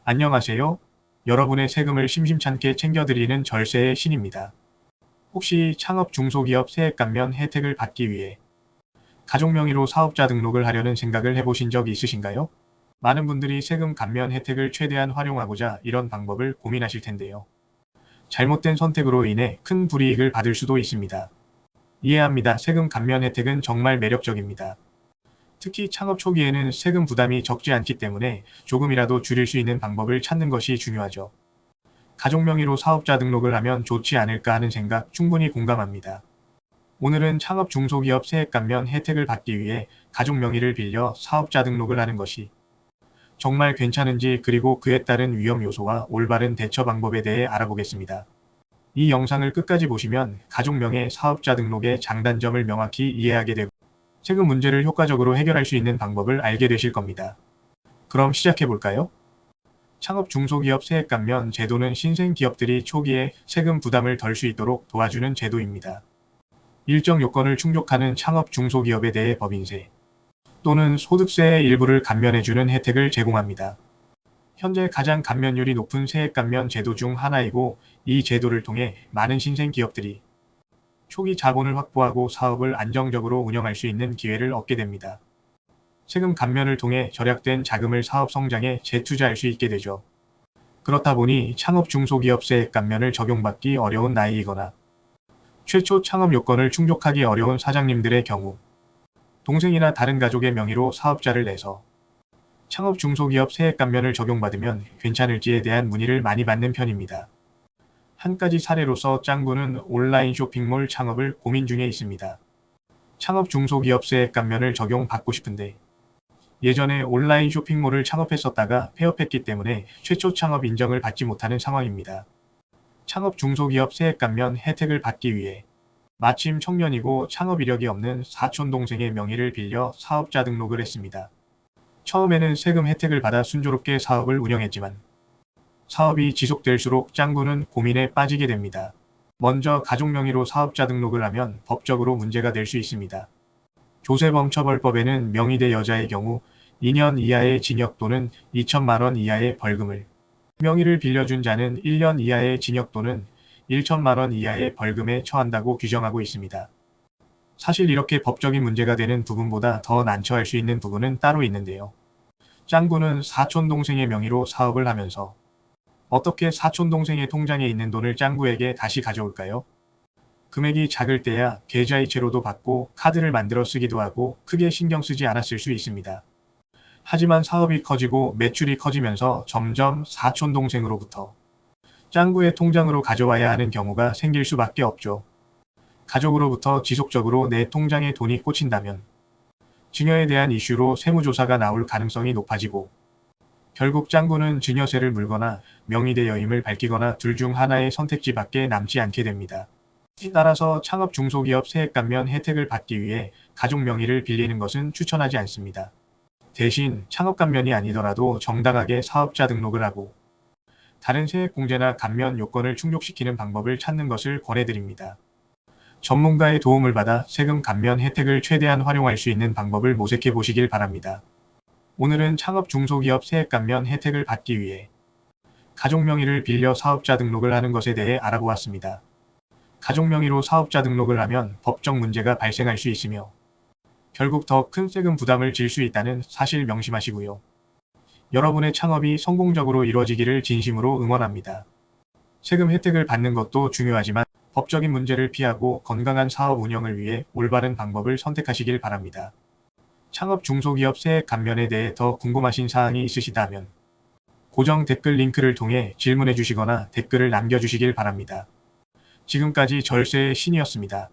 안녕하세요. 여러분의 세금을 심심찮게 챙겨드리는 절세의 신입니다. 혹시 창업 중소기업 세액 감면 혜택을 받기 위해 가족 명의로 사업자 등록을 하려는 생각을 해보신 적 있으신가요? 많은 분들이 세금 감면 혜택을 최대한 활용하고자 이런 방법을 고민하실 텐데요. 잘못된 선택으로 인해 큰 불이익을 받을 수도 있습니다. 이해합니다. 세금 감면 혜택은 정말 매력적입니다. 특히 창업 초기에는 세금 부담이 적지 않기 때문에 조금이라도 줄일 수 있는 방법을 찾는 것이 중요하죠. 가족 명의로 사업자 등록을 하면 좋지 않을까 하는 생각 충분히 공감합니다. 오늘은 창업 중소기업 세액 감면 혜택을 받기 위해 가족 명의를 빌려 사업자 등록을 하는 것이 정말 괜찮은지, 그리고 그에 따른 위험 요소와 올바른 대처 방법에 대해 알아보겠습니다. 이 영상을 끝까지 보시면 가족 명의 사업자 등록의 장단점을 명확히 이해하게 되고 세금 문제를 효과적으로 해결할 수 있는 방법을 알게 되실 겁니다. 그럼 시작해볼까요? 창업 중소기업 세액 감면 제도는 신생 기업들이 초기에 세금 부담을 덜 수 있도록 도와주는 제도입니다. 일정 요건을 충족하는 창업 중소기업에 대해 법인세 또는 소득세의 일부를 감면해주는 혜택을 제공합니다. 현재 가장 감면율이 높은 세액 감면 제도 중 하나이고, 이 제도를 통해 많은 신생 기업들이 초기 자본을 확보하고 사업을 안정적으로 운영할 수 있는 기회를 얻게 됩니다. 세금 감면을 통해 절약된 자금을 사업 성장에 재투자할 수 있게 되죠. 그렇다 보니 창업 중소기업 세액 감면을 적용받기 어려운 나이이거나 최초 창업 요건을 충족하기 어려운 사장님들의 경우 동생이나 다른 가족의 명의로 사업자를 내서 창업 중소기업 세액 감면을 적용받으면 괜찮을지에 대한 문의를 많이 받는 편입니다. 한 가지 사례로서 짱구는 온라인 쇼핑몰 창업을 고민 중에 있습니다. 창업 중소기업 세액 감면을 적용받고 싶은데 예전에 온라인 쇼핑몰을 창업했었다가 폐업했기 때문에 최초 창업 인정을 받지 못하는 상황입니다. 창업 중소기업 세액 감면 혜택을 받기 위해 마침 청년이고 창업 이력이 없는 사촌 동생의 명의를 빌려 사업자 등록을 했습니다. 처음에는 세금 혜택을 받아 순조롭게 사업을 운영했지만 사업이 지속될수록 짱구는 고민에 빠지게 됩니다. 먼저 가족 명의로 사업자 등록을 하면 법적으로 문제가 될 수 있습니다. 조세범처벌법에는 명의대 여자의 경우 2년 이하의 징역 또는 2천만 원 이하의 벌금을, 명의를 빌려준 자는 1년 이하의 징역 또는 1천만 원 이하의 벌금에 처한다고 규정하고 있습니다. 사실 이렇게 법적인 문제가 되는 부분보다 더 난처할 수 있는 부분은 따로 있는데요. 짱구는 사촌 동생의 명의로 사업을 하면서 어떻게 사촌 동생의 통장에 있는 돈을 짱구에게 다시 가져올까요? 금액이 작을 때야 계좌이체로도 받고 카드를 만들어 쓰기도 하고 크게 신경 쓰지 않았을 수 있습니다. 하지만 사업이 커지고 매출이 커지면서 점점 사촌 동생으로부터 짱구의 통장으로 가져와야 하는 경우가 생길 수밖에 없죠. 가족으로부터 지속적으로 내 통장에 돈이 꽂힌다면 증여에 대한 이슈로 세무조사가 나올 가능성이 높아지고 결국 짱구는 증여세를 물거나 명의대 여임을 밝히거나 둘 중 하나의 선택지밖에 남지 않게 됩니다. 따라서 창업 중소기업 세액 감면 혜택을 받기 위해 가족 명의를 빌리는 것은 추천하지 않습니다. 대신 창업 감면이 아니더라도 정당하게 사업자 등록을 하고 다른 세액 공제나 감면 요건을 충족시키는 방법을 찾는 것을 권해드립니다. 전문가의 도움을 받아 세금 감면 혜택을 최대한 활용할 수 있는 방법을 모색해 보시길 바랍니다. 오늘은 창업 중소기업 세액 감면 혜택을 받기 위해 가족 명의를 빌려 사업자 등록을 하는 것에 대해 알아보았습니다. 가족 명의로 사업자 등록을 하면 법적 문제가 발생할 수 있으며 결국 더 큰 세금 부담을 질 수 있다는 사실 명심하시고요. 여러분의 창업이 성공적으로 이루어지기를 진심으로 응원합니다. 세금 혜택을 받는 것도 중요하지만 법적인 문제를 피하고 건강한 사업 운영을 위해 올바른 방법을 선택하시길 바랍니다. 창업 중소기업 세액 감면에 대해 더 궁금하신 사항이 있으시다면 고정 댓글 링크를 통해 질문해 주시거나 댓글을 남겨주시길 바랍니다. 지금까지 절세의 신이었습니다.